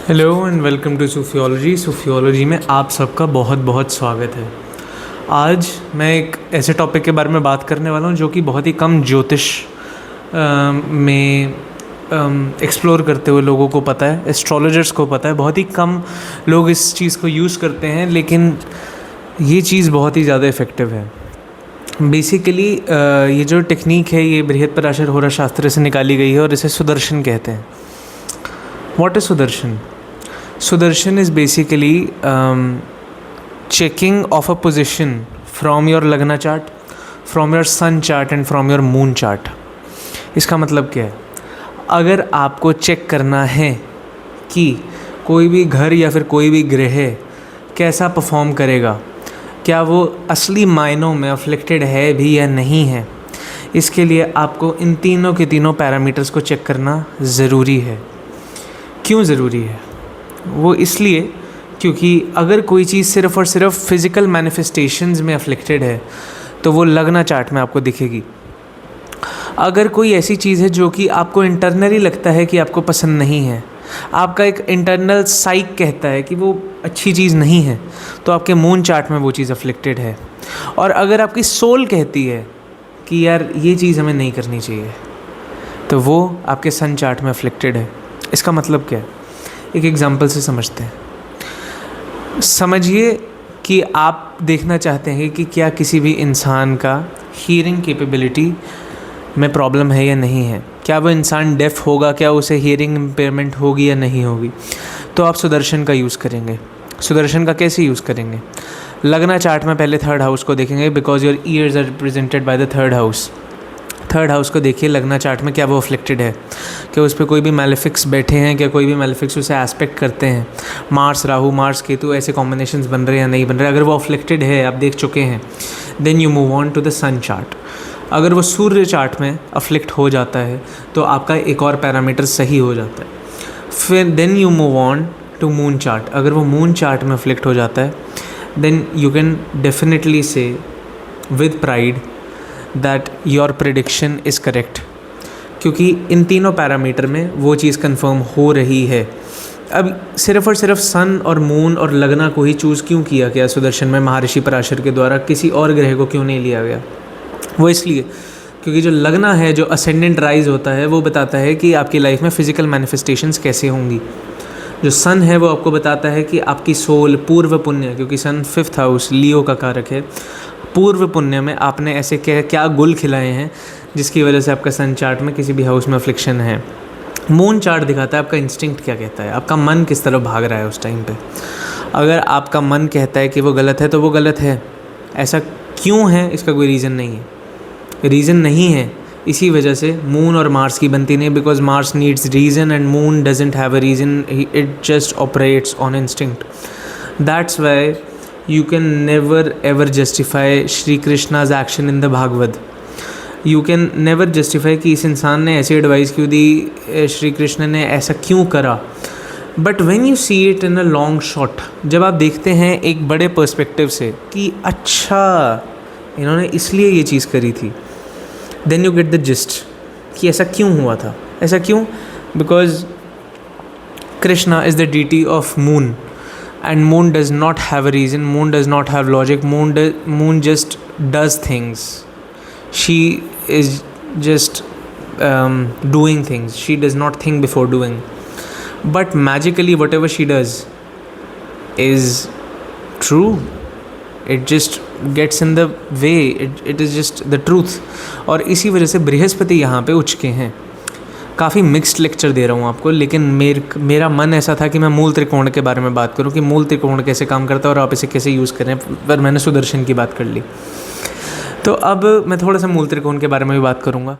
Hello and welcome to सूफियोलॉजी में आप सबका बहुत बहुत स्वागत है। आज मैं एक ऐसे टॉपिक के बारे में बात करने वाला हूँ जो कि बहुत ही कम ज्योतिष में एक्सप्लोर करते हुए लोगों को पता है, एस्ट्रोलॉजर्स को पता है। बहुत ही कम लोग इस चीज़ को यूज़ करते हैं, लेकिन ये चीज़ बहुत ही ज़्यादा इफ़ेक्टिव है। बेसिकली ये जो टेक्निक है ये बृहत्पराशर होरा शास्त्र से निकाली गई है और इसे सुदर्शन कहते हैं। What is Sudarshan? Sudarshan is basically checking of a position from your Lagna chart, from your sun chart and from your moon chart. इसका मतलब क्या है? अगर आपको चेक करना है कि कोई भी घर या फिर कोई भी ग्रह कैसा परफॉर्म करेगा, क्या वो असली मायनों में अफ्लिक्टेड है भी या नहीं है, इसके लिए आपको इन तीनों के तीनों पैरामीटर्स को चेक करना ज़रूरी है। क्यों ज़रूरी है? वो इसलिए क्योंकि अगर कोई चीज़ सिर्फ़ और सिर्फ फिज़िकल मैनिफेस्टेशंस में अफ्लिक्टेड है तो वो लगना चार्ट में आपको दिखेगी। अगर कोई ऐसी चीज़ है जो कि आपको इंटरनली लगता है कि आपको पसंद नहीं है, आपका एक इंटरनल साइक कहता है कि वो अच्छी चीज़ नहीं है, तो आपके मून चार्ट में वो चीज़ अफ्लिक्टेड है। और अगर आपकी सोल कहती है कि यार ये चीज़ हमें नहीं करनी चाहिए, तो वो आपके सन चार्ट में अफ्लिक्टेड है। इसका मतलब क्या है? एक एग्जांपल से समझते हैं। समझिए कि आप देखना चाहते हैं कि क्या किसी भी इंसान का हियरिंग कैपेबिलिटी में प्रॉब्लम है या नहीं है, क्या वो इंसान डेफ होगा, क्या उसे हियरिंग इम्पेयरमेंट होगी या नहीं होगी। तो आप सुदर्शन का यूज़ करेंगे। सुदर्शन का कैसे यूज़ करेंगे? लगना चार्ट में पहले थर्ड हाउस को देखेंगे, because your ears are represented by the third house. Third house को देखिए लगना चार्ट में, क्या वो अफ्लिक्टेड है, क्या उस पर कोई भी मैलेफिक्स बैठे हैं, क्या कोई भी मैलेफिक्स उसे एस्पेक्ट करते हैं, मार्स राहु, मार्स केतु ऐसे कॉम्बिनेशंस बन रहे हैं या नहीं बन रहे। अगर वो अफ्लिक्टेड है, आप देख चुके हैं, then you move on to the sun chart. अगर वो सूर्य चार्ट में अफ्लिक्ट हो जाता है तो आपका एक और पैरामीटर सही हो जाता है। फिर then you move on to moon chart. अगर वो मून चार्ट में अफ्लिक्ट हो जाता है, then you can definitely say with pride that your prediction is correct, क्योंकि इन तीनों पैरामीटर में वो चीज़ कंफर्म हो रही है। अब सिर्फ़ और सिर्फ सन और मून और लगना को ही चूज़ क्यों किया गया सुदर्शन में महर्षि पराशर के द्वारा? किसी और ग्रह को क्यों नहीं लिया गया? वो इसलिए क्योंकि जो लगना है, जो असेंडेंट राइज होता है, वो बताता है कि आपकी लाइफ में फ़िज़िकल मैनिफेस्टेशंस कैसे होंगी। जो सन है वो आपको बताता है कि आपकी सोल पूर्व पुण्य, क्योंकि सन 5th हाउस लियो का कारक है, पूर्व पुण्य में आपने ऐसे क्या गुल खिलाए हैं जिसकी वजह से आपका सन चार्ट में किसी भी हाउस में अफ्लिक्शन है। मून चार्ट दिखाता है आपका इंस्टिंक्ट क्या कहता है, आपका मन किस तरफ भाग रहा है उस टाइम पे। अगर आपका मन कहता है कि वो गलत है तो वो गलत है। ऐसा क्यों है? इसका कोई रीज़न नहीं है। रीज़न नहीं है, इसी वजह से मून और मार्स की बनती नहीं, because Mars needs reason and moon doesn't have a reason, it just operates on instinct. That's why you can never ever justify Shri Krishna's action in the Bhagavad. You can never justify कि इस इंसान ने ऐसी advice क्यों दी, श्री कृष्ण ने ऐसा क्यों करा। But when you see it in a long shot, जब आप देखते हैं एक बड़े पर्सपेक्टिव से कि अच्छा इन्होंने इसलिए ये चीज़ करी थी, then you get the gist कि ऐसा क्यों हुआ था। ऐसा क्यों? Because Krishna is the deity of moon. And moon does not have a reason, moon does not have logic, moon just does things. She is just doing things. She does not think before doing. But magically whatever she does is true. It just gets in the way. It is just the truth. और इसी वजह से बृहस्पति यहाँ पे उच्च के हैं। काफ़ी मिक्स्ड लेक्चर दे रहा हूँ आपको, लेकिन मेरा मन ऐसा था कि मैं मूल त्रिकोण के बारे में बात करूँ कि मूल त्रिकोण कैसे काम करता है और आप इसे कैसे यूज़ करें। पर मैंने सुदर्शन की बात कर ली, तो अब मैं थोड़ा सा मूल त्रिकोण के बारे में भी बात करूँगा।